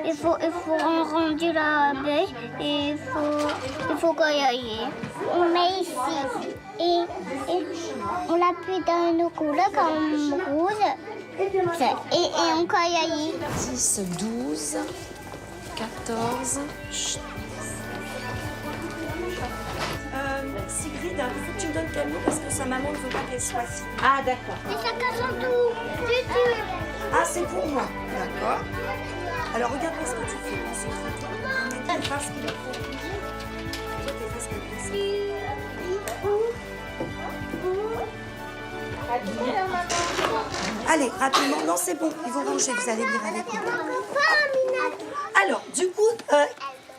il faut rendre la bêche et il faut cailler. On met ici et on l'appuie dans nos couleurs comme rouge et on caille. 10, 12, 14... Chut. Sigrid, il faut que tu me donnes Camille parce que sa maman ne veut pas qu'elle soit ici. Ah, d'accord. Et ça casse en tout. Ah, c'est pour moi. D'accord. Alors, regarde-moi ce que tu fais. Concentre-toi. On va mettre face qu'il faut. Toi, t'es face comme ça. Allez, rapidement. Non, c'est bon. Ils vont ranger. Vous allez lire avec moi. Alors, du coup,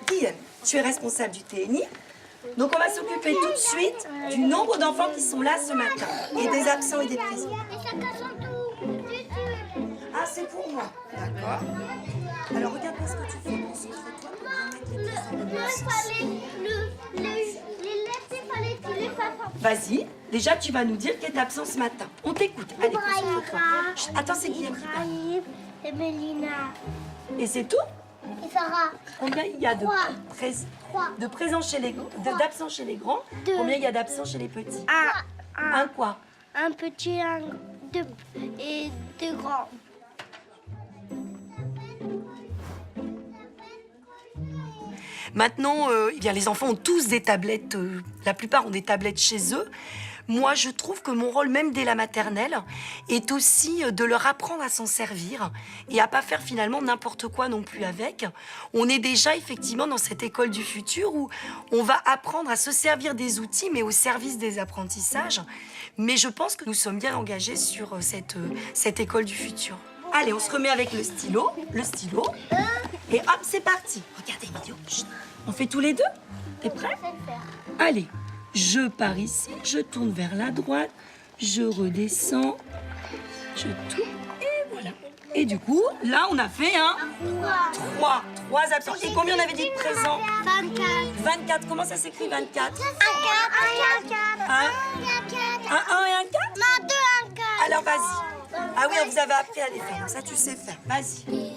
Guillaume, tu es responsable du TNI. Donc, on va s'occuper tout de suite du nombre d'enfants qui sont là ce matin et des absents et des présents. Ah, c'est pour moi. D'accord. Alors, regarde-moi ce que tu fais. Concentre-toi pour bien mettre les pièces dans le bon sens. Les lettres, Vas-y. Déjà, tu vas nous dire qui est absent ce matin. On t'écoute. Allez, concentre-toi. Chut, attends, c'est Guillaume qui parle. et Mélina. Et c'est tout? Et Sarah. Combien il y a de présents chez les d'absents chez les grands? Combien il y a d'absents chez les petits? Un quoi? Un petit, deux et deux grands. Maintenant, eh bien, les enfants ont tous des tablettes, la plupart ont des tablettes chez eux. Moi, je trouve que mon rôle, même dès la maternelle, est aussi de leur apprendre à s'en servir et à pas faire finalement n'importe quoi non plus avec. On est déjà effectivement dans cette école du futur où on va apprendre à se servir des outils, mais au service des apprentissages. Mais je pense que nous sommes bien engagés sur cette école du futur. Allez, on se remet avec le stylo. Et hop, c'est parti. Regardez, Emilio. Chut. On fait tous les deux? T'es prêt? Allez, je pars ici, je tourne vers la droite, je redescends, je tourne et voilà. Et du coup, là, on a fait trois absents. Et combien on avait dit de présents? 24. 24. Comment ça s'écrit, 24? Un 4. Un 1 et un 4? Non, 2, un 4. Alors, vas-y. Ah oui, on vous avait appris à les faire, donc ça, tu sais faire. Vas-y.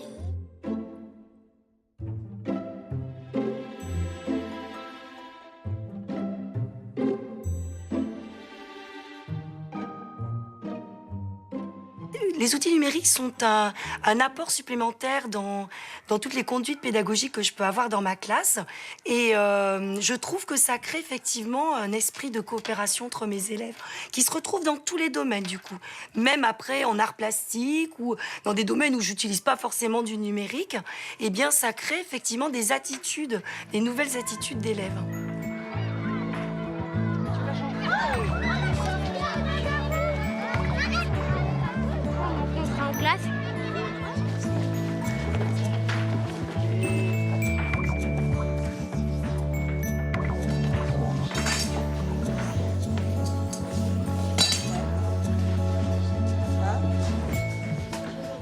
Les outils numériques sont un apport supplémentaire dans toutes les conduites pédagogiques que je peux avoir dans ma classe. Et je trouve que ça crée effectivement un esprit de coopération entre mes élèves qui se retrouvent dans tous les domaines du coup. Même après en art plastique ou dans des domaines où j'utilise pas forcément du numérique, eh bien ça crée effectivement des attitudes, des nouvelles attitudes d'élèves. Classe.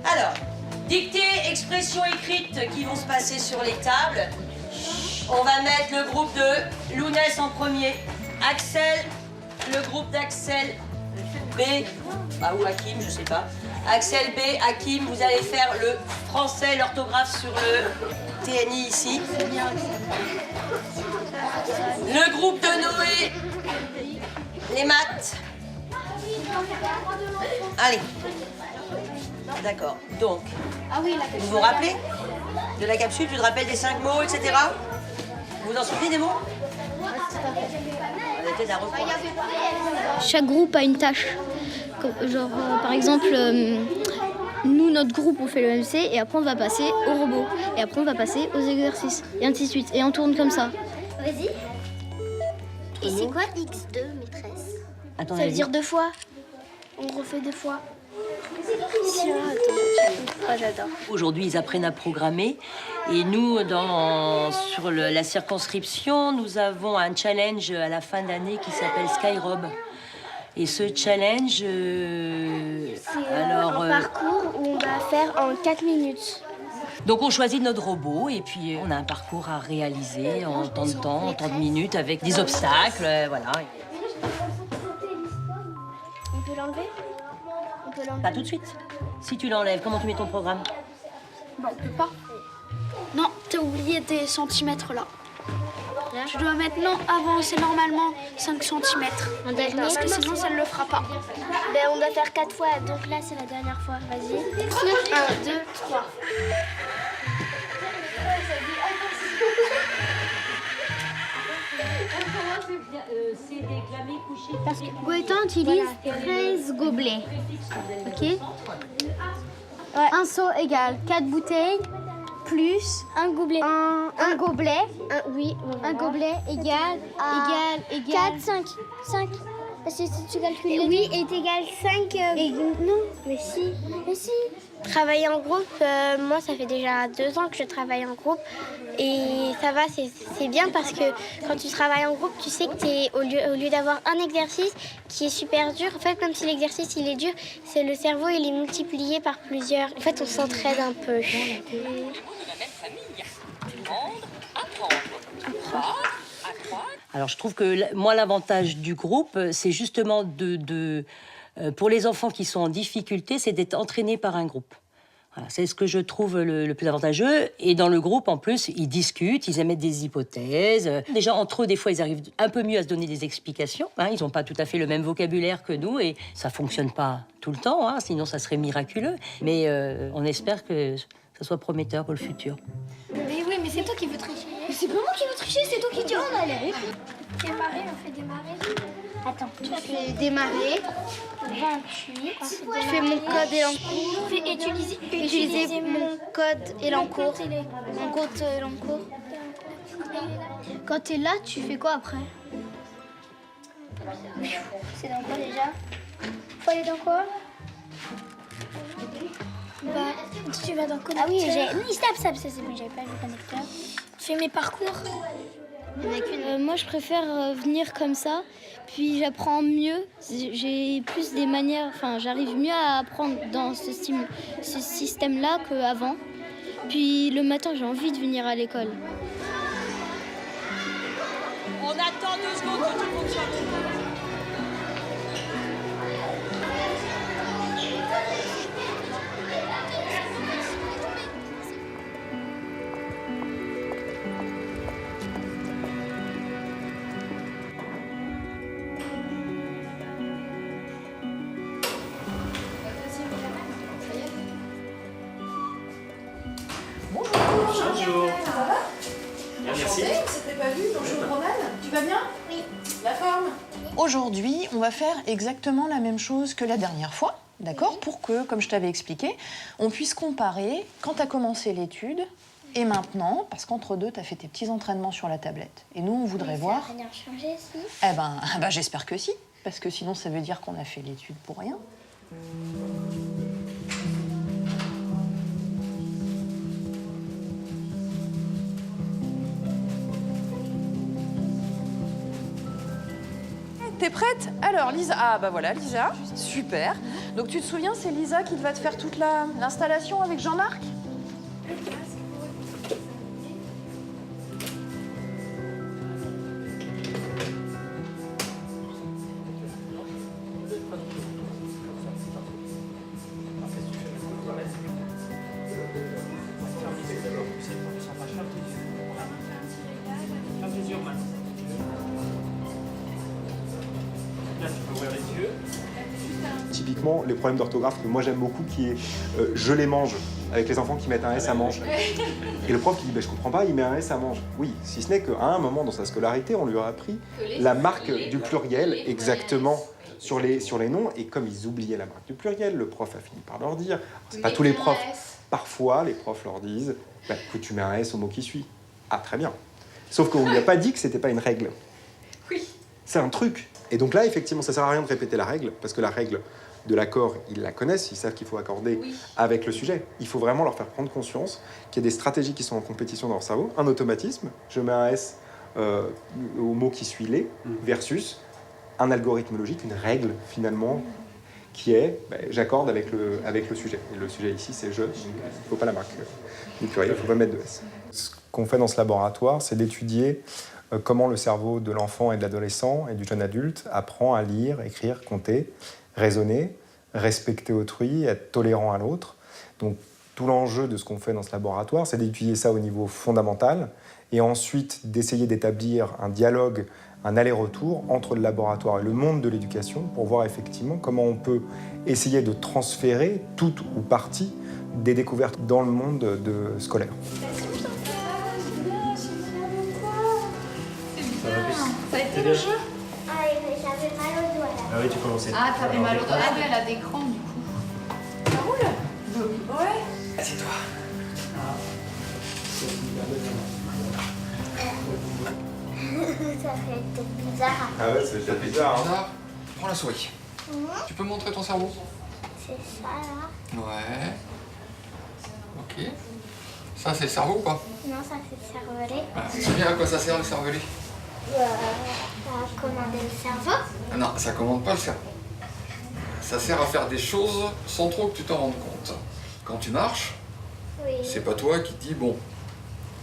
Alors, dictée, expression écrite qui vont se passer sur les tables. On va mettre le groupe de Lounès en premier. Axel, le groupe d'Axel B, ou Hakim, je sais pas. Axel B, Hakim, vous allez faire le français, l'orthographe sur le TNI ici. Le groupe de Noé, les maths. Allez. D'accord. Donc, vous vous rappelez de la capsule? Tu te rappelles des 5 mots, etc. Vous vous en souvenez des mots? On était d'un record. Chaque groupe a une tâche. Genre, par exemple, nous, notre groupe, on fait le MC et après on va passer au robot. Et après on va passer aux exercices. Et ainsi de suite. Et on tourne comme ça. Vas-y. Et c'est quoi X2, maîtresse? Attends, Ça veut dire 2 fois. On refait 2 fois. J'adore. Aujourd'hui, ils apprennent à programmer. Et nous, sur la circonscription, nous avons un challenge à la fin d'année qui s'appelle Skyrob. Et ce challenge... C'est un parcours où on va faire en 4 minutes. Donc on choisit notre robot et puis on a un parcours à réaliser en temps de temps, en temps de minutes, avec des obstacles, voilà. On peut l'enlever? Pas tout de suite. Si tu l'enlèves, comment tu mets ton programme? Bah, on peut pas. Non, t'as oublié tes centimètres là. Tu dois maintenant avancer normalement 5 centimètres. Parce que sinon, ça ne le fera pas. Ben, on doit faire 4 fois, donc là c'est la dernière fois. Vas-y. 1, 2, 3. Gaëtan utilise 13 gobelets. Ok. Un seau égale 4 bouteilles plus Un gobelet. un gobelet. Oui. Un gobelet égale 4, 5. Parce que si tu calcules. Oui, est égal 5. Non, mais si. Travailler en groupe, moi ça fait déjà 2 ans que je travaille en groupe. Et ça va, c'est bien parce que quand tu travailles en groupe, tu sais que au lieu d'avoir un exercice qui est super dur, en fait, même si l'exercice il est dur, c'est le cerveau, il est multiplié par plusieurs. En fait, on s'entraide un peu. Alors je trouve que moi l'avantage du groupe, c'est justement pour les enfants qui sont en difficulté, c'est d'être entraînés par un groupe. Voilà, c'est ce que je trouve le plus avantageux. Et dans le groupe, en plus, ils discutent, ils émettent des hypothèses. Déjà, entre eux, des fois, ils arrivent un peu mieux à se donner des explications. Hein, ils n'ont pas tout à fait le même vocabulaire que nous et ça fonctionne pas tout le temps, hein, sinon ça serait miraculeux. Mais on espère que ça soit prometteur pour le futur. Mais oui, mais c'est toi qui veux tricher. Mais c'est pas moi qui veux tricher, c'est toi qui dis on a allez. Démarrer, on fait démarrer. Attends, Tu fais démarrer. 28. Tu fais mon code Elancourt. Utiliser mon code Elancourt. Mon code Elancourt. Quand t'es là, tu fais quoi après? C'est dans quoi déjà? Faut aller dans quoi? Tu vas dans Ah oui, ça c'est bon, j'avais pas le connecteur. fais mes parcours. Moi, je préfère venir comme ça, puis j'apprends mieux. J'ai plus des manières, enfin, j'arrive mieux à apprendre dans ce système-là qu'avant. Puis le matin, j'ai envie de venir à l'école. On attend 2 secondes que tout le monde soit bon. Bonjour. Bien, merci. On s'était pas vu. Bonjour Romane. Tu vas bien? Oui. La forme? Aujourd'hui, on va faire exactement la même chose que la dernière fois, d'accord? Pour que, comme je t'avais expliqué, on puisse comparer quand tu as commencé l'étude et maintenant, parce qu'entre deux, tu as fait tes petits entraînements sur la tablette. Et nous, on voudrait voir... Ça va rien changer, si? Eh ben, j'espère que si, parce que sinon, ça veut dire qu'on a fait l'étude pour rien. T'es prête? Alors, Lisa... Ah, bah voilà, Lisa. Super. Donc, tu te souviens, c'est Lisa qui va te faire toute l'installation avec Jean-Marc? Typiquement, les problèmes d'orthographe que moi j'aime beaucoup, qui est je les mange, avec les enfants qui mettent un S à mange. Et le prof qui dit je comprends pas, il met un S à mange. Oui, si ce n'est qu'à un moment dans sa scolarité, on lui a appris la marque du pluriel exactement sur les noms. Et comme ils oubliaient la marque du pluriel, le prof a fini par leur dire. C'est pas tous les profs. Parfois, les profs leur disent que tu mets un S au mot qui suit. Ah, très bien. Sauf qu'on lui a pas dit que c'était pas une règle. Oui. C'est un truc. Et donc là, effectivement, ça sert à rien de répéter la règle, parce que la règle de l'accord, ils la connaissent, ils savent qu'il faut accorder avec le sujet. Il faut vraiment leur faire prendre conscience qu'il y a des stratégies qui sont en compétition dans leur cerveau. Un automatisme, je mets un S au mot qui suit les, versus un algorithme logique, une règle finalement, qui est j'accorde avec le sujet. Et le sujet ici, c'est je, donc il ne faut pas la marque du pluriel, il ne faut pas mettre de S. Ce qu'on fait dans ce laboratoire, c'est d'étudier comment le cerveau de l'enfant et de l'adolescent et du jeune adulte apprend à lire, écrire, compter, raisonner, respecter autrui, être tolérant à l'autre. Donc Tout l'enjeu de ce qu'on fait dans ce laboratoire, c'est d'étudier ça au niveau fondamental et ensuite d'essayer d'établir un dialogue, un aller-retour entre le laboratoire et le monde de l'éducation pour voir effectivement comment on peut essayer de transférer toute ou partie des découvertes dans le monde scolaire. Ça a été le jeu? Ah, j'avais mal au doigt là. Ah oui, tu commençais. Ah, t'avais mal au doigt. Ah, elle a des crampes du coup. Ça roule? Ouais. Assieds-toi. Ça fait bizarre. Ah ouais, c'est peut-être bizarre. Hein. Là, prends la souris. Tu peux montrer ton cerveau? C'est ça là. Ouais. Ok. Ça, c'est le cerveau ou pas? Non, ça fait cervelet. Tu te souviens à quoi ça sert le cervelet? À commander le cerveau. Ah non, ça commande pas le cerveau. Ça sert à faire des choses sans trop que tu t'en rendes compte. Quand tu marches, Oui. c'est pas toi qui te dis bon,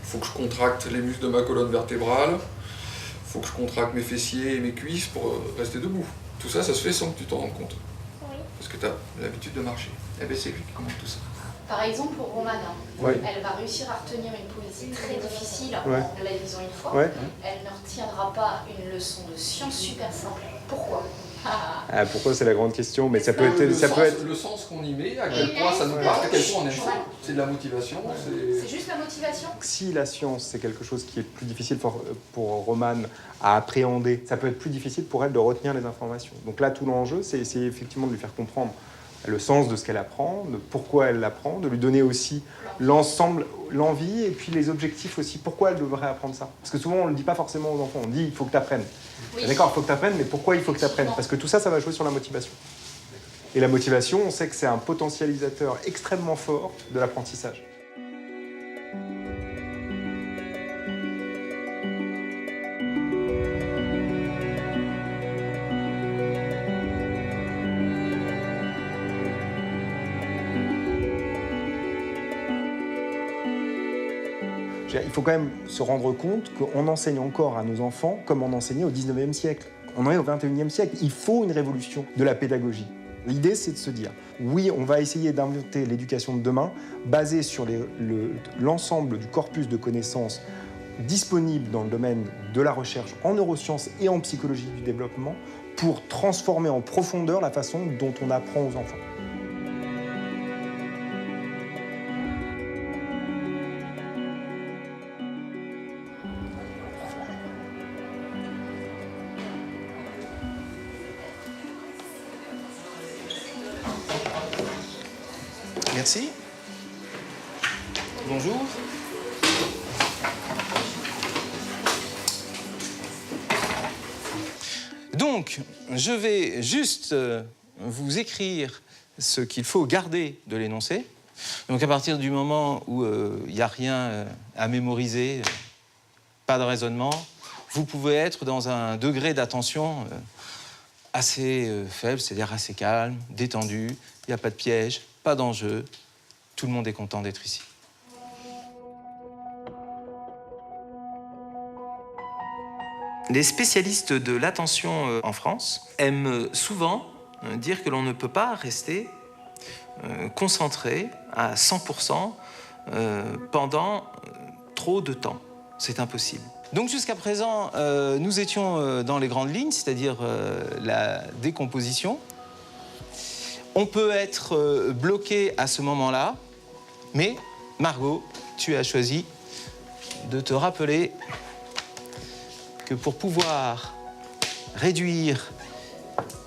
faut que je contracte les muscles de ma colonne vertébrale, faut que je contracte mes fessiers et mes cuisses pour rester debout. Tout ça, ça se fait sans que tu t'en rendes compte. Oui. Parce que tu as l'habitude de marcher. Eh bien, c'est lui qui commande tout ça. Par exemple, pour Romana, Ouais. elle va réussir à retenir une poésie très difficile Ouais. en la lisant une fois. Ouais. Elle ne retiendra pas une leçon de science super simple. Pourquoi? Ah, pourquoi c'est la grande question, mais ça peut être... Le sens qu'on y met, à quel point ça nous parle, à quel point on aime ça. C'est de la motivation, C'est juste la motivation. Si la science, c'est quelque chose qui est plus difficile pour Romane à appréhender, ça peut être plus difficile pour elle de retenir les informations. Donc là, tout l'enjeu, c'est essayer effectivement de lui faire comprendre le sens de ce qu'elle apprend, de pourquoi elle l'apprend, de lui donner aussi l'ensemble, l'envie et puis les objectifs aussi. Pourquoi elle devrait apprendre ça? Parce que souvent, on ne le dit pas forcément aux enfants. On dit, il faut que tu apprennes. Oui. D'accord, il faut que tu apprennes, mais pourquoi il faut que tu apprennes? Parce que tout ça, ça va jouer sur la motivation. Et la motivation, on sait que c'est un potentialisateur extrêmement fort de l'apprentissage. Il faut quand même se rendre compte qu'on enseigne encore à nos enfants comme on enseignait au 19e siècle. On en est au 21e siècle. Il faut une révolution de la pédagogie. L'idée, c'est de se dire, oui, on va essayer d'inventer l'éducation de demain basée sur l'ensemble du corpus de connaissances disponibles dans le domaine de la recherche en neurosciences et en psychologie du développement pour transformer en profondeur la façon dont on apprend aux enfants. Merci. Bonjour. Donc, je vais juste vous écrire ce qu'il faut garder de l'énoncé. Donc, à partir du moment où il n'y a rien à mémoriser, pas de raisonnement, vous pouvez être dans un degré d'attention assez faible, c'est-à-dire assez calme, détendu, il n'y a pas de piège, pas d'enjeu, tout le monde est content d'être ici. Les spécialistes de l'attention en France aiment souvent dire que l'on ne peut pas rester concentré à 100% pendant trop de temps. C'est impossible. Donc jusqu'à présent, nous étions dans les grandes lignes, c'est-à-dire la décomposition. On peut être bloqué à ce moment-là, mais Margot, tu as choisi de te rappeler que pour pouvoir réduire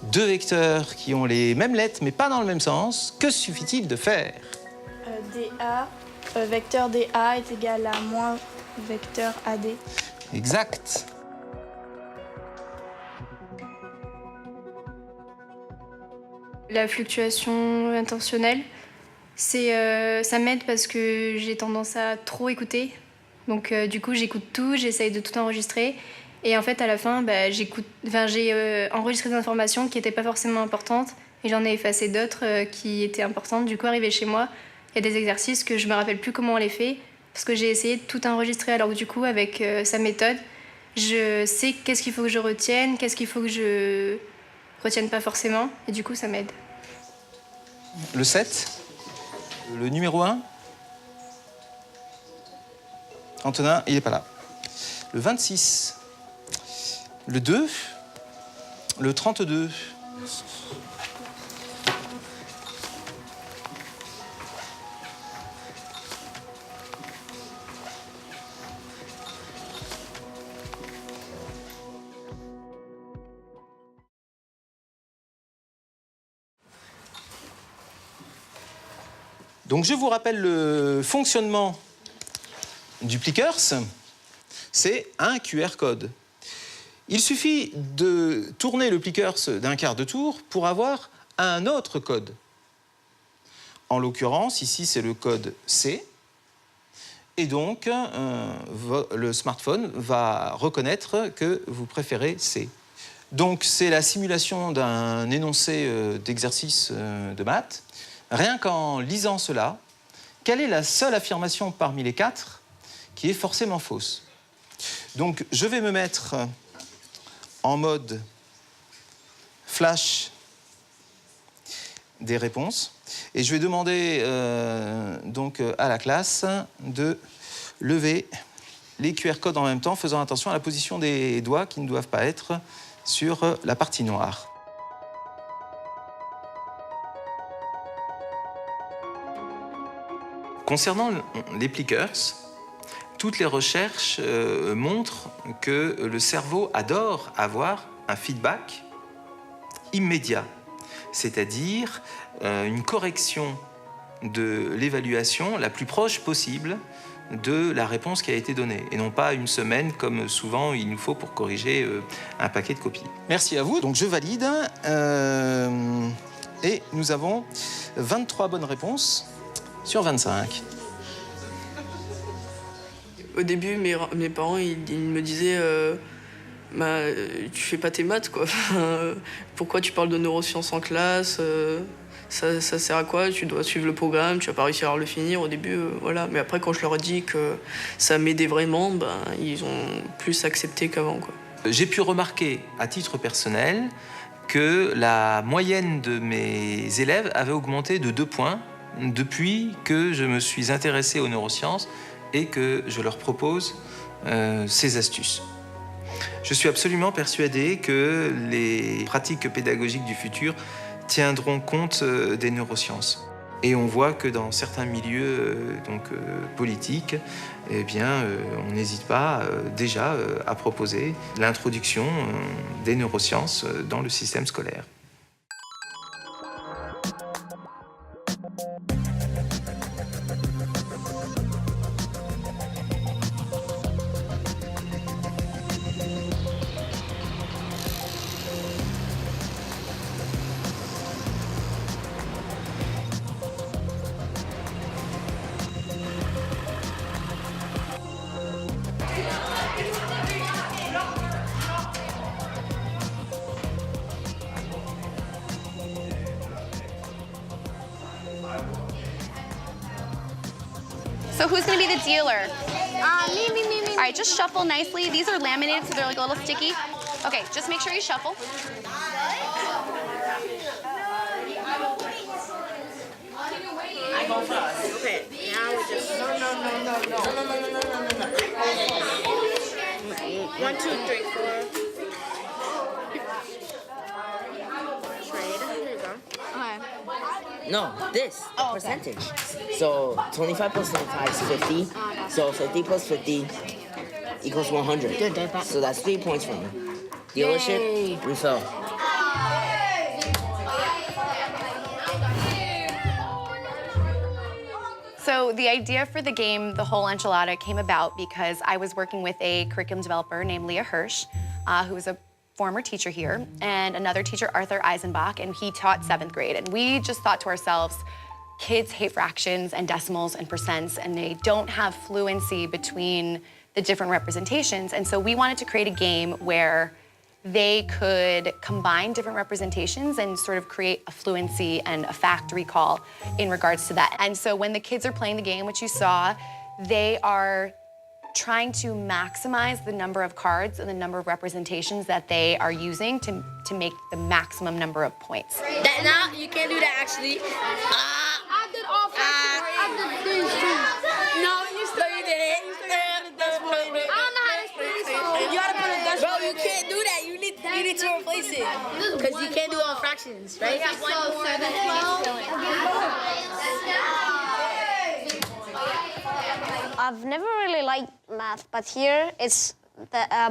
deux vecteurs qui ont les mêmes lettres mais pas dans le même sens, que suffit-il de faire? DA, vecteur DA est égal à moins vecteur AD. Exact. La fluctuation intentionnelle, ça m'aide parce que j'ai tendance à trop écouter. Donc du coup, j'écoute tout, j'essaye de tout enregistrer. Et en fait, à la fin, j'ai enregistré des informations qui n'étaient pas forcément importantes et j'en ai effacé d'autres qui étaient importantes. Du coup, arrivé chez moi, il y a des exercices que je ne me rappelle plus comment on les fait parce que j'ai essayé de tout enregistrer. Alors que du coup, avec sa méthode, je sais qu'est-ce qu'il faut que je retienne, qu'est-ce qu'il faut que je retienne pas forcément. Et du coup, ça m'aide. Le 7, le numéro 1, Antonin, il n'est pas là. Le 26. Le 2. Le 32. Donc je vous rappelle le fonctionnement du Plickers. C'est un QR code. Il suffit de tourner le Plickers d'un quart de tour pour avoir un autre code. En l'occurrence, ici, c'est le code C. Et donc, le smartphone va reconnaître que vous préférez C. Donc, c'est la simulation d'un énoncé d'exercice de maths. Rien qu'en lisant cela, quelle est la seule affirmation parmi les 4 qui est forcément fausse? Donc, je vais me mettre en mode flash des réponses et je vais demander donc à la classe de lever les QR codes en même temps, faisant attention à la position des doigts qui ne doivent pas être sur la partie noire. Concernant les Plickers, toutes les recherches montrent que le cerveau adore avoir un feedback immédiat, c'est-à-dire une correction de l'évaluation la plus proche possible de la réponse qui a été donnée, et non pas une semaine comme souvent il nous faut pour corriger un paquet de copies. Merci à vous, donc je valide, et nous avons 23 bonnes réponses sur 25. Au début, mes parents ils me disaient tu fais pas tes maths, quoi. Pourquoi tu parles de neurosciences en classe, ça sert à quoi? Tu dois suivre le programme, tu vas pas réussir à le finir. Au début, voilà. Mais après, quand je leur ai dit que ça m'aidait vraiment, ils ont plus accepté qu'avant, quoi. J'ai pu remarquer, à titre personnel, que la moyenne de mes élèves avait augmenté de 2 points depuis que je me suis intéressé aux neurosciences et que je leur propose ces astuces. Je suis absolument persuadé que les pratiques pédagogiques du futur tiendront compte des neurosciences. Et on voit que dans certains milieux politiques, eh bien, on n'hésite pas déjà à proposer l'introduction des neurosciences dans le système scolaire. So who's gonna be the dealer? Me. All right, just shuffle nicely. These are laminated, so they're like a little sticky. Okay, just make sure you shuffle. I go first. Okay, now we just no. 1, 2, 3, 4. Trade. There you go. Okay. No, this percentage. So 25 plus 25 is 50. So 50 plus 50 equals 100. So that's 3 points for me. Dealership, refill. So the idea for the game, The Whole Enchilada, came about because I was working with a curriculum developer named Leah Hirsch, who was a former teacher here, and another teacher, Arthur Eisenbach, and he taught 7th grade. And we just thought to ourselves, kids hate fractions and decimals and percents, and they don't have fluency between the different representations. And so we wanted to create a game where they could combine different representations and sort of create a fluency and a fact recall in regards to that. And so when the kids are playing the game, which you saw, they are trying to maximize the number of cards and the number of representations that they are using to make the maximum number of points. That now you can't do that actually. I did all fractions. I did these two. No, you still did it. you can't do that. You need to replace it. Because you can't do all fractions, right? So 7, 12. I've never really liked math, but here it's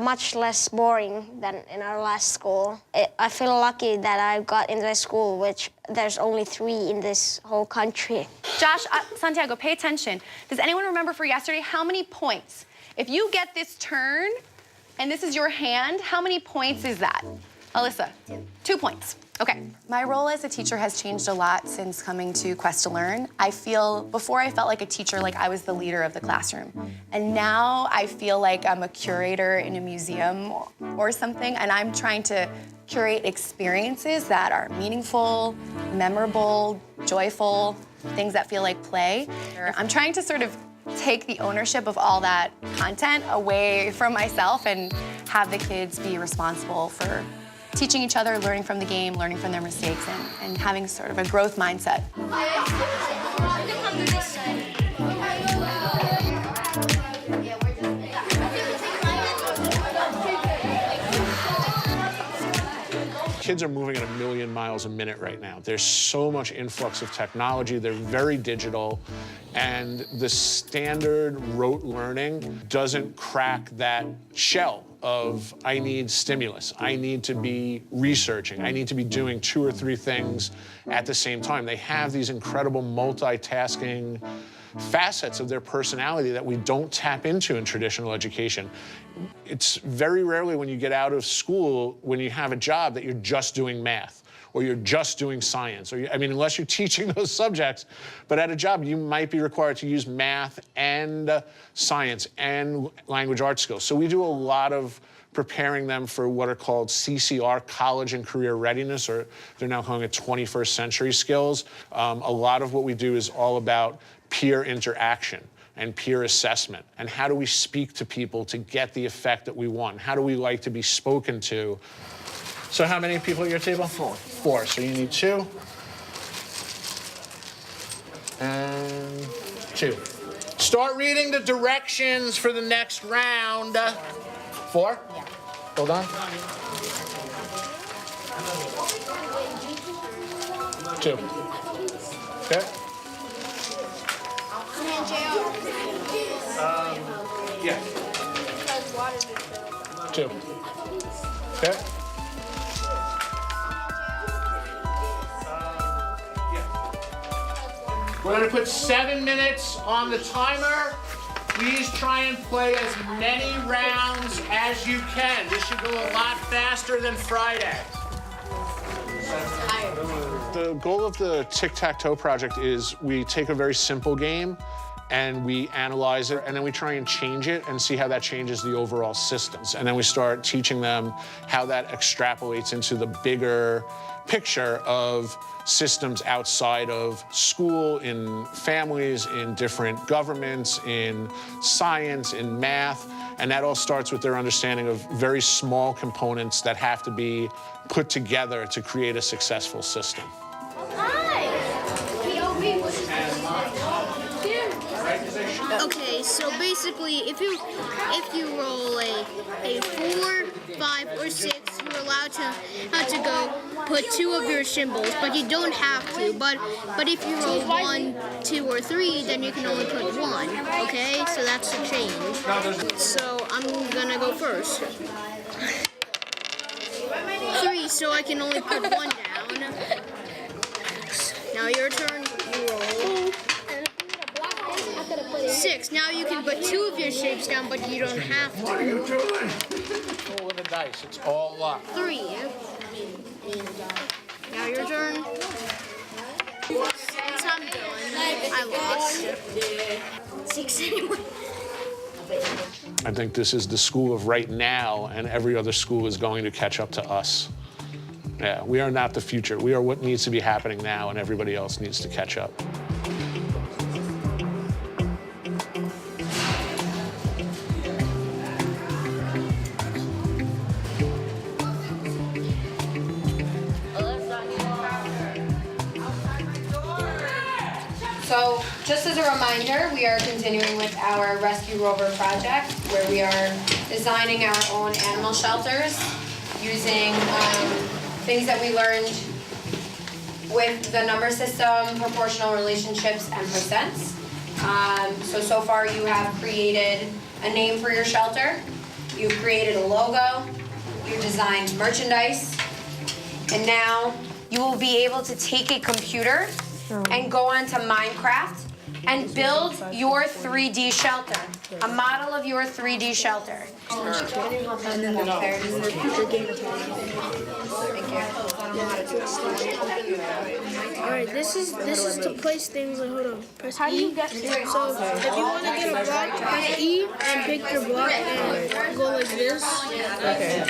much less boring than in our last school. I feel lucky that I got into a school which there's only 3 in this whole country. Josh, Santiago, pay attention. Does anyone remember for yesterday how many points? If you get this turn and this is your hand, how many points is that? Alyssa? 2 points. Okay. My role as a teacher has changed a lot since coming to Quest to Learn. Before I felt like a teacher, like I was the leader of the classroom. And now I feel like I'm a curator in a museum or something, and I'm trying to curate experiences that are meaningful, memorable, joyful, things that feel like play. I'm trying to sort of take the ownership of all that content away from myself and have the kids be responsible for teaching each other, learning from the game, learning from their mistakes, and having sort of a growth mindset. Kids are moving at 1 million miles a minute right now. There's so much influx of technology. They're very digital. And the standard rote learning doesn't crack that shell of I need stimulus. I need to be researching. I need to be doing 2 or 3 things at the same time. They have these incredible multitasking facets of their personality that we don't tap into in traditional education. It's very rarely when you get out of school, when you have a job, that you're just doing math or you're just doing science. Unless you're teaching those subjects, but at a job, you might be required to use math and science and language arts skills. So we do a lot of preparing them for what are called CCR, college and career readiness, or they're now calling it 21st century skills. A lot of what we do is all about peer interaction and peer assessment. And how do we speak to people to get the effect that we want? How do we like to be spoken to? So how many people at your table? 4. So you need 2. And 2. Start reading the directions for the next round. 4? Yeah. Hold on. 2. Okay. Yeah. 2. Okay. We're going to put 7 minutes on the timer. Please try and play as many rounds as you can. This should go a lot faster than Friday. The goal of the Tic-Tac-Toe project is we take a very simple game and we analyze it, and then we try and change it and see how that changes the overall systems. And then we start teaching them how that extrapolates into the bigger picture of systems outside of school, in families, in different governments, in science, in math. And that all starts with their understanding of very small components that have to be put together to create a successful system. Okay, so basically, if you roll a 4, 5, or 6, you're allowed to go put 2 of your symbols, but you don't have to. But if you roll 1, 2, or 3, then you can only put 1. Okay, so that's the change. So I'm gonna go first. 3, so I can only put 1 down. Now your turn. You roll. 6. Now you can put 2 of your shapes down, but you don't have to. What are you doing? Roll with the dice. It's all luck. 3. Now your turn. Since I'm done, I lost. 6 anyway. I think this is the school of right now, and every other school is going to catch up to us. Yeah, we are not the future. We are what needs to be happening now, and everybody else needs to catch up. So Just as a reminder, we are continuing with our Rescue Rover project, where we are designing our own animal shelters using things that we learned with the number system, proportional relationships, and percents. So far you have created a name for your shelter, you've created a logo, you designed merchandise, and now you will be able to take a computer and go onto Minecraft and build your 3D shelter, a model of your 3D shelter. Alright, this is to place things. Like, hold on. Press E. So if you want to get a block, press E and pick your block and go like this. Okay.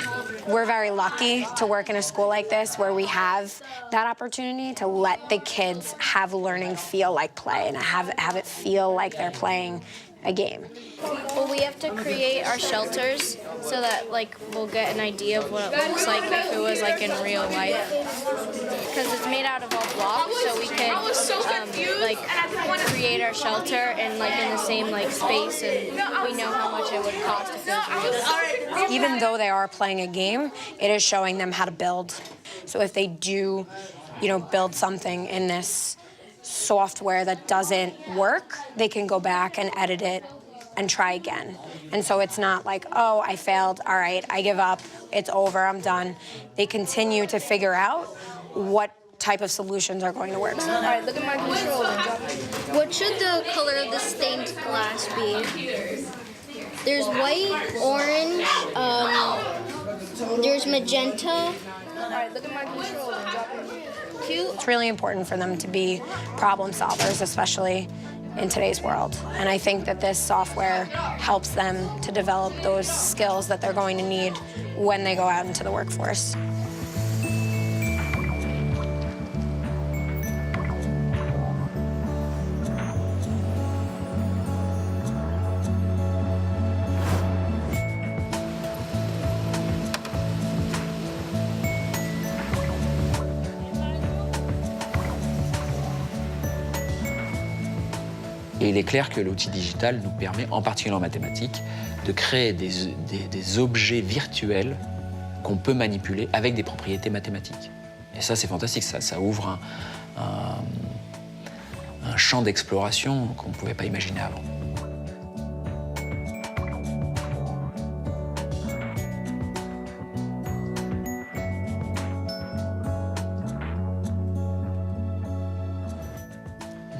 We're very lucky to work in a school like this where we have that opportunity to let the kids have learning feel like play and have it feel like they're playing a game. Well, we have to create our shelters so that we'll get an idea of what it looks like if it was in real life. Because it's made out of all blocks, so we can create our shelter and in the same space, and we know how much it would cost if it was real. Even though they are playing a game, it is showing them how to build. So if they do, build something in this software that doesn't work, they can go back and edit it and try again. And so it's not like, oh, I failed, all right, I give up, it's over, I'm done. They continue to figure out what type of solutions are going to work. All right, look at my controller. What should the color of the stained glass be? There's white, orange, there's magenta. All right, look at my controller. It's really important for them to be problem solvers, especially in today's world. And I think that this software helps them to develop those skills that they're going to need when they go out into the workforce. Et il est clair que l'outil digital nous permet, en particulier en mathématiques, de créer des objets virtuels qu'on peut manipuler avec des propriétés mathématiques. Et ça, c'est fantastique, ça ouvre un champ d'exploration qu'on ne pouvait pas imaginer avant.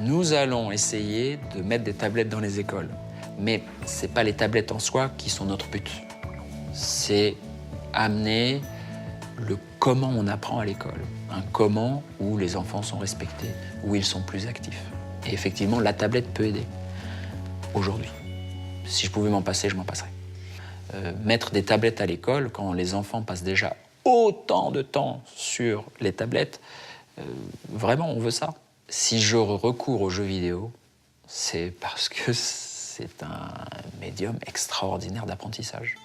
Nous allons essayer de mettre des tablettes dans les écoles. Mais ce n'est pas les tablettes en soi qui sont notre but. C'est amener le comment on apprend à l'école. Un comment où les enfants sont respectés, où ils sont plus actifs. Et effectivement, la tablette peut aider. Aujourd'hui. Si je pouvais m'en passer, je m'en passerais. Mettre des tablettes à l'école, quand les enfants passent déjà autant de temps sur les tablettes, vraiment, on veut ça. Si je recours aux jeux vidéo, c'est parce que c'est un médium extraordinaire d'apprentissage.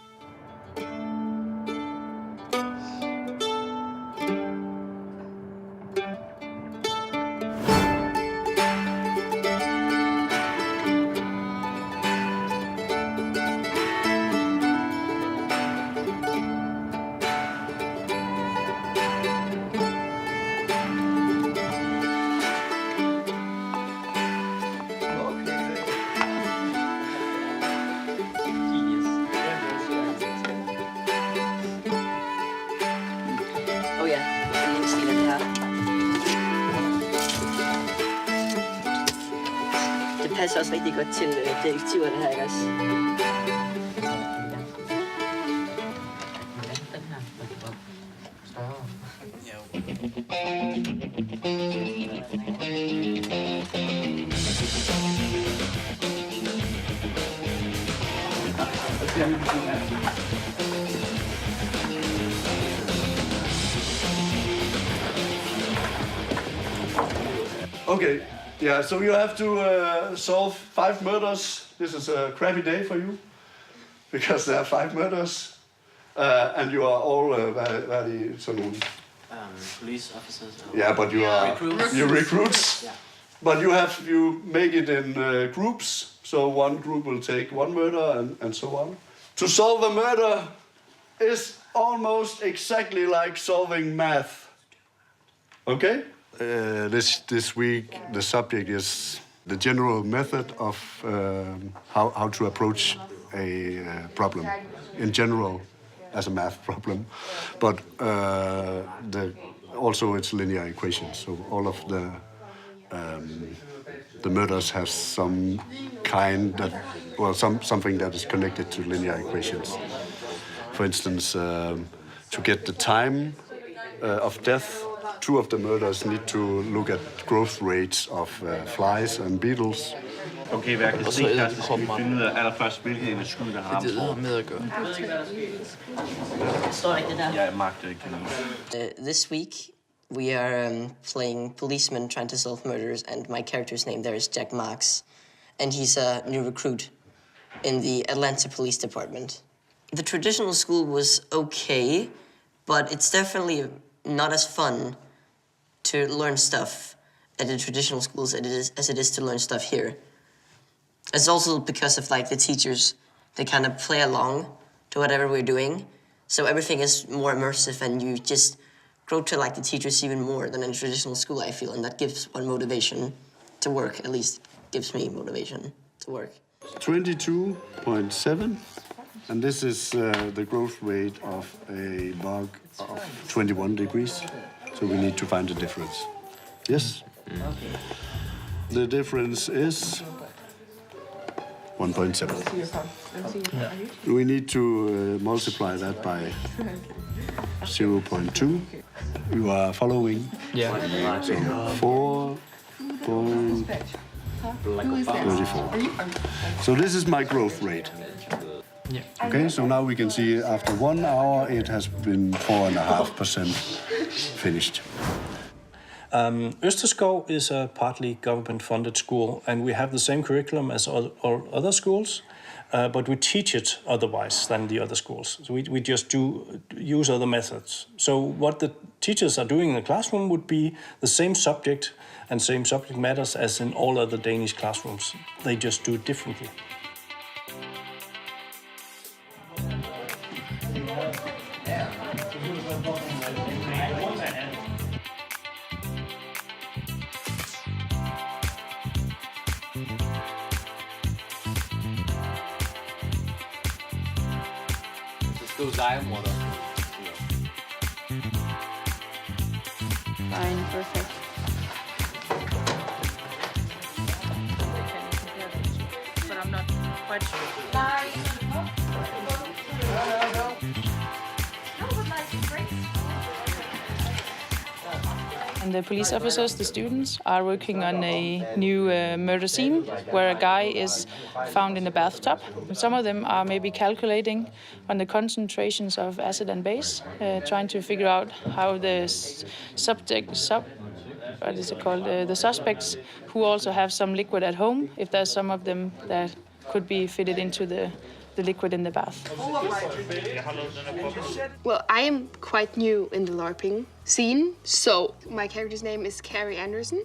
Det passer også rigtig godt til direktiverne her, ikke også? Okay, yeah, so you have to solve 5 murders. This is a crappy day for you, because there are 5 murders, and you are all very sådan nogle... Police officers. Yeah, but you are recruits. You're recruits. Yeah. But you make it in groups, so one group will take one murder and so on. To solve a murder is almost exactly like solving math. Okay? This week the subject is the general method of how to approach a problem in general as a math problem, but also it's linear equations. So all of the murders have some kind that, well, something that is connected to linear equations. For instance, to get the time of death, two of the murders need to look at growth rates of flies and beetles. Okay, hver kan se, der skal vi finde ud af allerførst, hvilken en af skyldene har ramt. Det har med at gøre. Står ikke det der? Jeg magter ikke det. This week, we are playing policemen trying to solve murders, and my character's name there is Jack Marks, and he's a new recruit in the Atlanta Police Department. The traditional school was okay, but it's definitely not as fun to learn stuff at the traditional schools as it is to learn stuff here. It's also because of like the teachers, they kind of play along to whatever we're doing, so everything is more immersive, and you just grow to like the teachers even more than in traditional school, I feel, and that gives one motivation to work. At least gives me motivation to work. 22.7, and this is the growth rate of a bug of 21 degrees. So we need to find the difference. Yes? The difference is 1.7. We need to multiply that by 0.2. You are following? Yeah. So 4.34. So this is my growth rate. Yeah. Okay, so now we can see after 1 hour it has been 4.5% finished. Østerskov is a partly government-funded school, and we have the same curriculum as all other schools, but we teach it otherwise than the other schools. So we just use other methods. So what the teachers are doing in the classroom would be the same subject and same subject matters as in all other Danish classrooms. They just do it differently. Fine, perfect. But I'm not quite sure. And the police officers, the students, are working on a new murder scene where a guy is found in a bathtub. Some of them are maybe calculating on the concentrations of acid and base, trying to figure out how the the suspects who also have some liquid at home, if there's some of them that could be fitted into the liquid in the bath. Well, I am quite new in the LARPing scene, so my character's name is Carrie Anderson,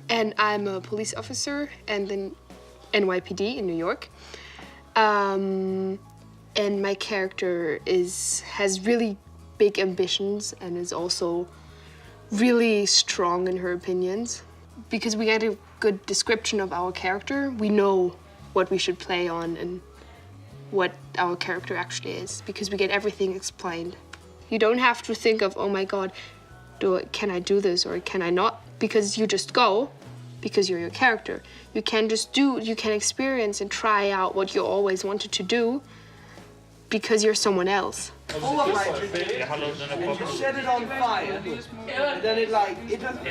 and I'm a police officer and then NYPD in New York. And my character has really big ambitions and is also really strong in her opinions. Because we get a good description of our character, we know what we should play on and what our character actually is, because we get everything explained. You don't have to think of, oh my God, can I do this or can I not? Because you just go, because you're your character. You can just you can experience and try out what you always wanted to do because you're someone else. And you set it on fire, and then it like, it doesn't...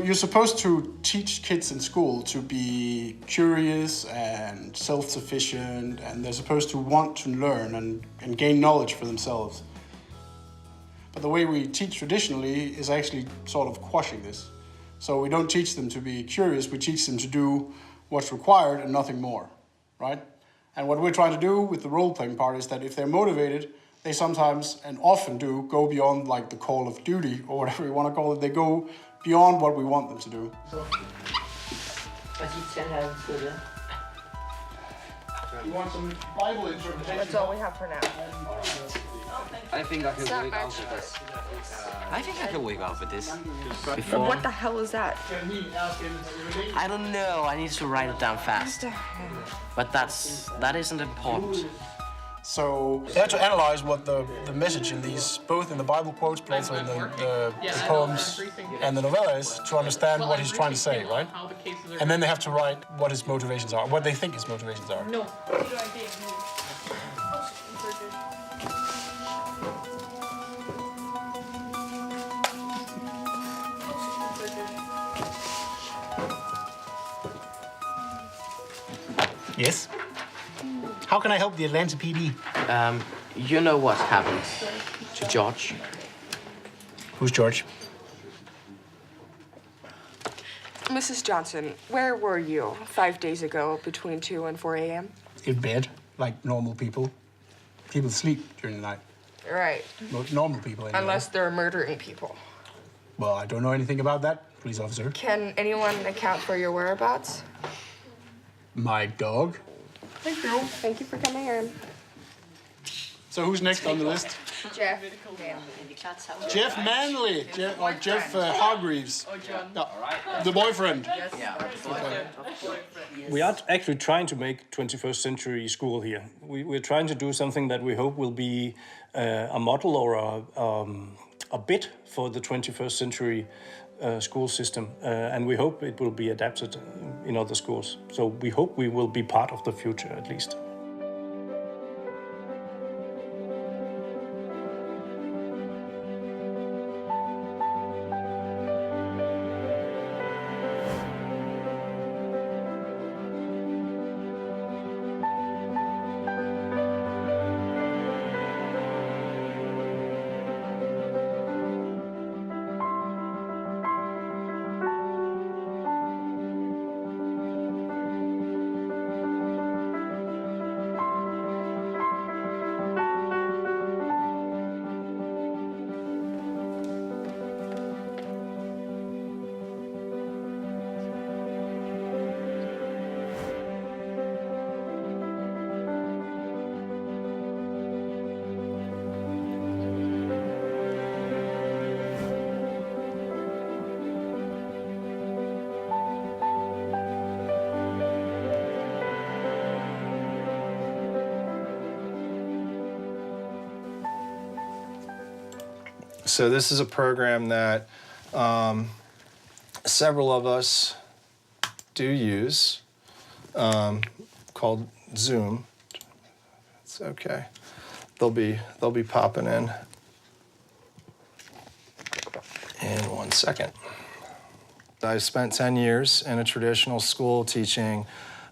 You're supposed to teach kids in school to be curious and self-sufficient, and they're supposed to want to learn and gain knowledge for themselves. But the way we teach traditionally is actually sort of quashing this. So we don't teach them to be curious, we teach them to do what's required and nothing more, right? And what we're trying to do with the role-playing part is that if they're motivated, they sometimes and often do go beyond like the call of duty or whatever you want to call it. They go beyond what we want them to do. You want some Bible interpretation? That's all we have for now. I think I can wake up with this. I think I can wake up with this. Before. What the hell is that? I don't know. I need to write it down fast. But that isn't important. So they had to analyze what the message in these, both in the Bible quotes, but also in the poems and the novellas, to understand what he's trying to say, right? And then they have to write what his motivations are, what they think his motivations are. No. Yes? How can I help the Atlanta PD? You know what happened to George? Who's George? Mrs. Johnson, where were you 5 days ago between 2 and 4 a.m.? In bed, like normal people. People sleep during the night. Right. Normal people, anyway. Unless they're murdering people. Well, I don't know anything about that, police officer. Can anyone account for your whereabouts? My dog. Thank you. Thank you for coming in. So who's next on the list? Jeff. Jeff Manley. Jeff Hargreaves. No, the boyfriend. We are actually trying to make 21st century school here. We're trying to do something that we hope will be a model or a bit for the 21st century school system, and we hope it will be adapted in other schools. So we hope we will be part of the future, at least. So this is a program that several of us do use, called Zoom. It's okay. They'll be popping in 1 second. I spent 10 years in a traditional school teaching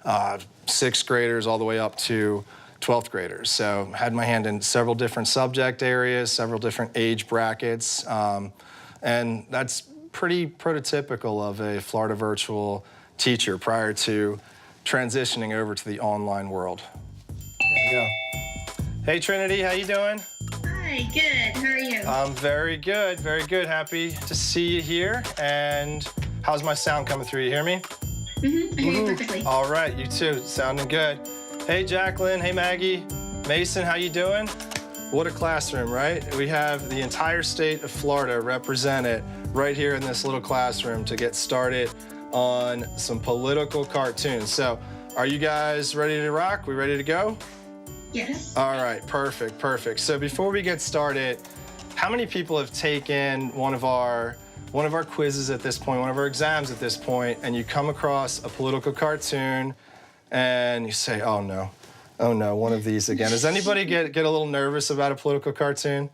6th graders all the way up to 12th graders. So had my hand in several different subject areas, several different age brackets, and that's pretty prototypical of a Florida virtual teacher prior to transitioning over to the online world. There you go. Hey Trinity, how you doing? Hi, good. How are you? I'm very good, very good. Happy to see you here. And how's my sound coming through? You hear me? Mm-hmm, I hear you perfectly. All right, you too, sounding good. Hey Jacqueline, hey Maggie, Mason, how you doing? What a classroom, right? We have the entire state of Florida represented right here in this little classroom to get started on some political cartoons. So, are you guys ready to rock? We ready to go? Yes. All right, perfect, perfect. So before we get started, how many people have taken one of our quizzes at this point, one of our exams at this point, and you come across a political cartoon and you say, oh no, one of these again. Does anybody get a little nervous about a political cartoon?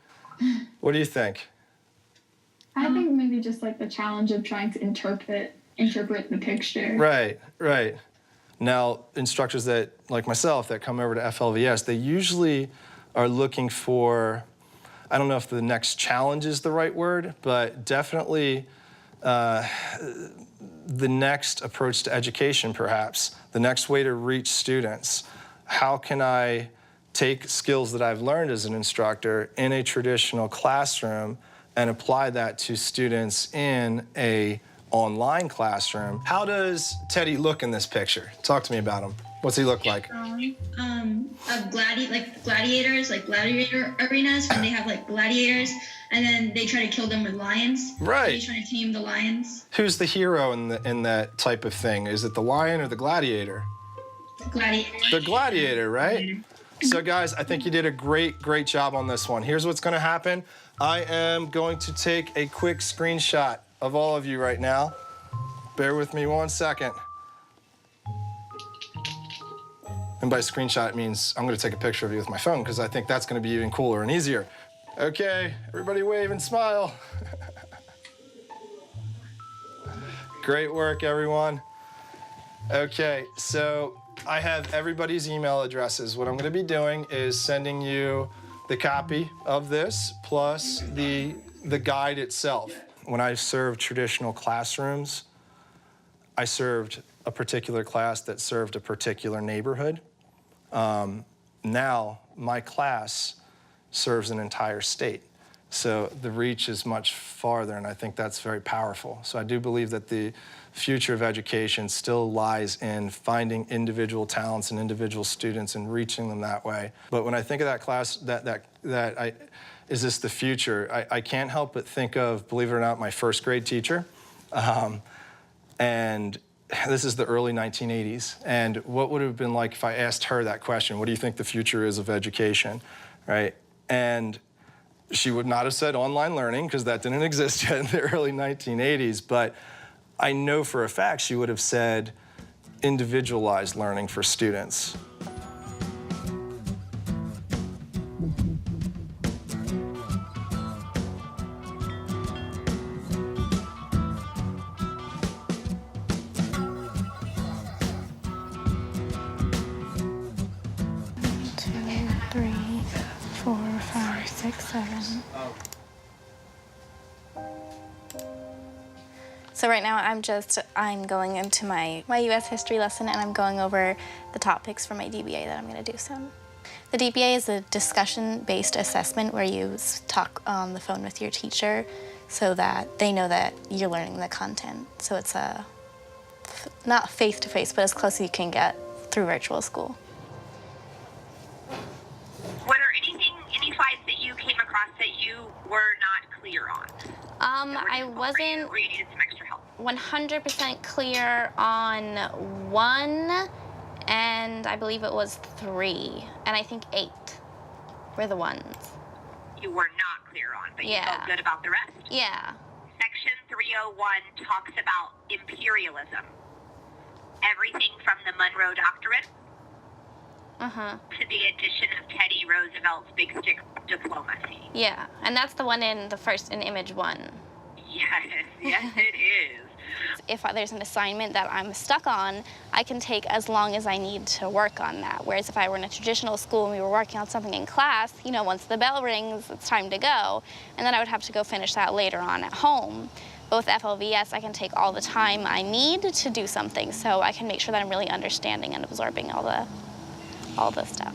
What do you think? I think maybe just like the challenge of trying to interpret the picture. Right, right. Now, instructors that, like myself, that come over to FLVS, they usually are looking for, I don't know if the next challenge is the right word, but definitely the next approach to education, perhaps, the next way to reach students. How can I take skills that I've learned as an instructor in a traditional classroom and apply that to students in a online classroom. How does Teddy look in this picture? Talk to me about him. What's he look like? Of gladiators, like gladiator arenas, when they have like gladiators, and then they try to kill them with lions. Right. They try to tame the lions. Who's the hero in that type of thing? Is it the lion or the gladiator? Gladiator. The gladiator, right? So guys, I think you did a great job on this one. Here's what's gonna happen. I am going to take a quick screenshot of all of you right now. Bear with me 1 second. And by screenshot, it means I'm gonna take a picture of you with my phone because I think that's gonna be even cooler and easier. Okay, everybody wave and smile. Great work, everyone. Okay, so I have everybody's email addresses. What I'm gonna be doing is sending you the copy of this plus the guide itself. When I served traditional classrooms, I served a particular class that served a particular neighborhood. Now, my class serves an entire state. So the reach is much farther, and I think that's very powerful. So I do believe that the future of education still lies in finding individual talents and individual students and reaching them that way. But when I think of that class, is this the future? I can't help but think of, believe it or not, my first grade teacher. And this is the early 1980s. And what would it have been like if I asked her that question? What do you think the future is of education, right? And she would not have said online learning because that didn't exist yet in the early 1980s. But I know for a fact she would have said individualized learning for students. So right now I'm going into my US history lesson and I'm going over the topics for my DBA that I'm going to do soon. The DBA is a discussion-based assessment where you talk on the phone with your teacher so that they know that you're learning the content. So it's not face-to-face, but as close as you can get through virtual school. Were there any slides that you came across that you were not clear on? I wasn't or you needed some extra help? 100% clear on 1, and I believe it was 3, and I think 8 were the ones. You were not clear on, but you felt good about the rest? Yeah. Section 301 talks about imperialism. Everything from the Monroe Doctrine to the addition of Teddy Roosevelt's Big Stick Diplomacy. Yeah, and that's the one in image 1. Yes, it is. If there's an assignment that I'm stuck on, I can take as long as I need to work on that. Whereas if I were in a traditional school and we were working on something in class, you know, once the bell rings, it's time to go. And then I would have to go finish that later on at home. But with FLVS, I can take all the time I need to do something, so I can make sure that I'm really understanding and absorbing all the stuff.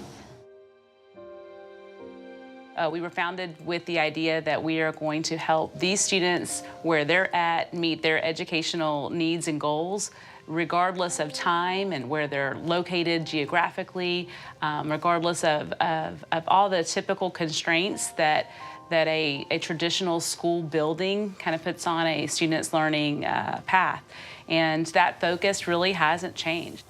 We were founded with the idea that we are going to help these students where they're at meet their educational needs and goals, regardless of time and where they're located geographically, regardless of all the typical constraints that a traditional school building kind of puts on a student's learning path. And that focus really hasn't changed.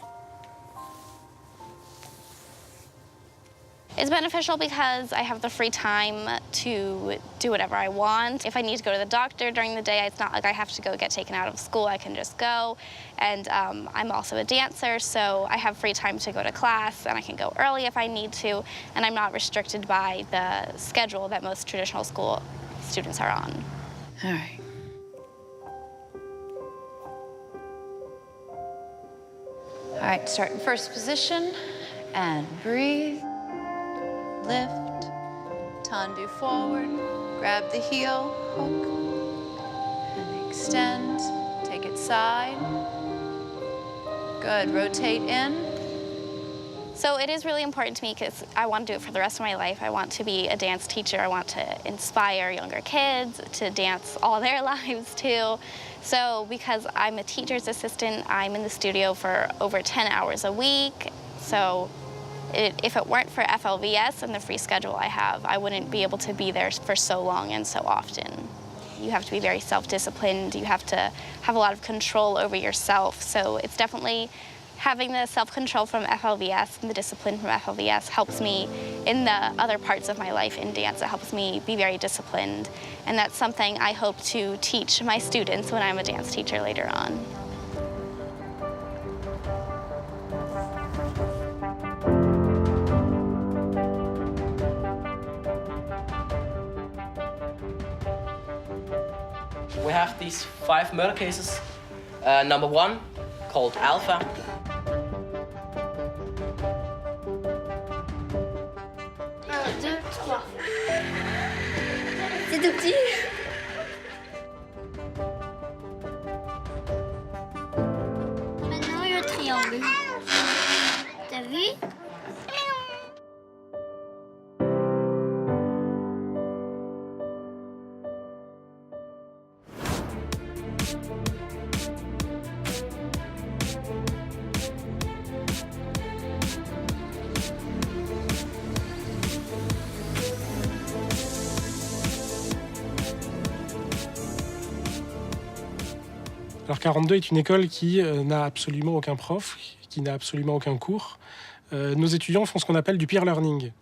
It's beneficial because I have the free time to do whatever I want. If I need to go to the doctor during the day, it's not like I have to go get taken out of school. I can just go. And I'm also a dancer, so I have free time to go to class, and I can go early if I need to, and I'm not restricted by the schedule that most traditional school students are on. All right. All right, start in first position and breathe. Lift, tendu forward, grab the heel, hook, and extend, take it side. Good, rotate in, So it is really important to me because I want to do it for the rest of my life. I want to be a dance teacher. I want to inspire younger kids to dance all their lives too. So because I'm a teacher's assistant, I'm in the studio for over 10 hours a week. So if it weren't for FLVS and the free schedule I have, I wouldn't be able to be there for so long and so often. You have to be very self-disciplined. You have to have a lot of control over yourself. So it's definitely having the self-control from FLVS and the discipline from FLVS helps me in the other parts of my life in dance. It helps me be very disciplined. And that's something I hope to teach my students when I'm a dance teacher later on. We have these 5 murder cases. Number 1, called Alpha. 1, 2, 3. C'est tout petit. Maintenant, le triangle. T'as vu? Alors 42 est une école qui n'a absolument aucun prof, qui n'a absolument aucun cours. Nos étudiants font ce qu'on appelle du peer learning.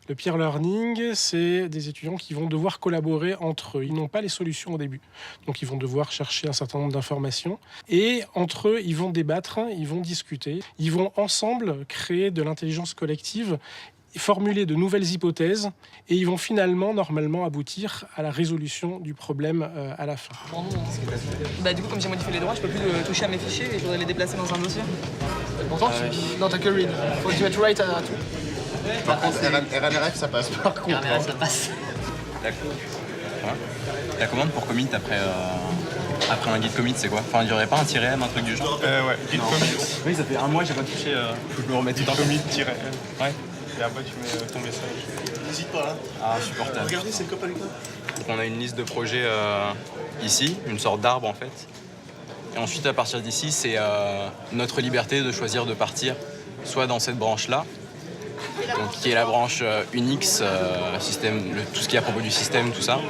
Le peer learning, c'est des étudiants qui vont devoir collaborer entre eux. Ils n'ont pas les solutions au début. Donc ils vont devoir chercher un certain nombre d'informations. Et entre eux, ils vont débattre, ils vont discuter. Ils vont ensemble créer de l'intelligence collective, formuler de nouvelles hypothèses. Et ils vont finalement, normalement, aboutir à la résolution du problème à la fin. Bah du coup, comme j'ai modifié les droits, je peux plus toucher à mes fichiers et je voudrais les déplacer dans un dossier. Pourtant, non, t'as que read. Faut que tu mettes write à tout. Par contre, RMRF, ça passe par contre. RMRF, ça passe. La commande pour commit après un guide commit, c'est quoi? Enfin, il n'y aurait pas un tiret M, un truc du genre? Ouais, guide commit. Oui, ça fait un mois que j'ai pas touché. Faut que je me remette Guide tout commit -M. Ouais. Et après, tu mets ton message. N'hésite pas là. Ah, insupportable. Regardez, c'est le copain Lucas. Donc, on a une liste de projets ici, une sorte d'arbre en fait. Et ensuite, à partir d'ici, c'est notre liberté de choisir de partir soit dans cette branche-là, donc, qui est la branche Unix, système, tout ce qui est à propos du système, tout ça.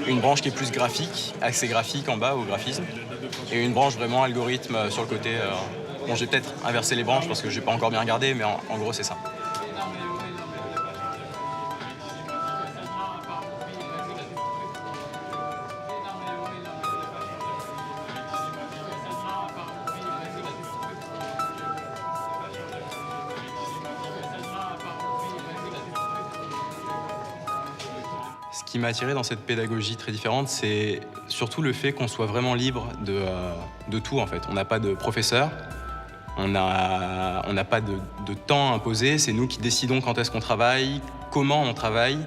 Une branche qui est plus graphique, accès graphique en bas au graphisme. Et une branche vraiment algorithme sur le côté. Bon, j'ai peut-être inversé les branches parce que j'ai pas encore bien regardé, mais en gros, c'est ça. Ce qui m'a attiré dans cette pédagogie très différente, c'est surtout le fait qu'on soit vraiment libre de tout en fait. On n'a pas de professeur, on n'a pas de temps imposé, c'est nous qui décidons quand est-ce qu'on travaille, comment on travaille.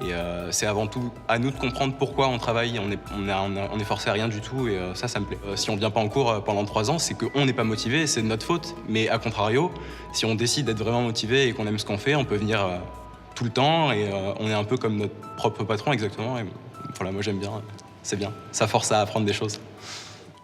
Et c'est avant tout à nous de comprendre pourquoi on travaille, on est forcé à rien du tout et ça me plaît. Si on ne vient pas en cours pendant 3 ans, c'est qu'on n'est pas motivé, c'est de notre faute. Mais à contrario, si on décide d'être vraiment motivé et qu'on aime ce qu'on fait, on peut venir tout le temps et on est un peu comme notre propre patron exactement. Et voilà, moi j'aime bien, c'est bien, ça force à apprendre des choses.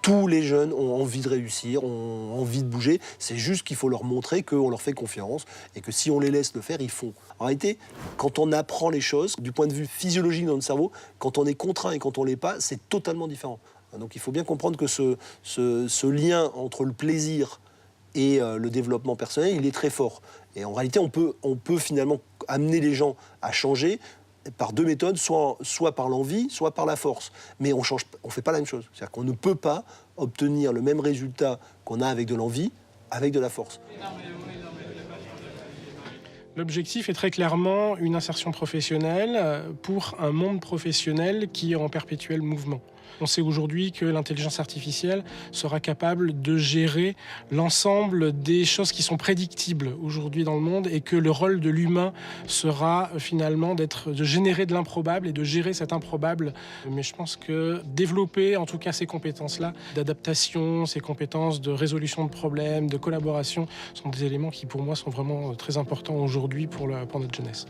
Tous les jeunes ont envie de réussir, ont envie de bouger. C'est juste qu'il faut leur montrer qu'on leur fait confiance et que si on les laisse le faire, ils font. En réalité, quand on apprend les choses, du point de vue physiologique dans notre cerveau, quand on est contraint et quand on ne l'est pas, c'est totalement différent. Donc il faut bien comprendre que ce lien entre le plaisir et le développement personnel, il est très fort. Et en réalité, on peut finalement amener les gens à changer par 2 méthodes, soit par l'envie, soit par la force. Mais on ne fait pas la même chose. C'est-à-dire qu'on ne peut pas obtenir le même résultat qu'on a avec de l'envie, avec de la force. L'objectif est très clairement une insertion professionnelle pour un monde professionnel qui est en perpétuel mouvement. On sait aujourd'hui que l'intelligence artificielle sera capable de gérer l'ensemble des choses qui sont prédictibles aujourd'hui dans le monde et que le rôle de l'humain sera finalement de générer de l'improbable et de gérer cet improbable. Mais je pense que développer en tout cas ces compétences-là, d'adaptation, ces compétences de résolution de problèmes, de collaboration, sont des éléments qui pour moi sont vraiment très importants aujourd'hui pour notre jeunesse.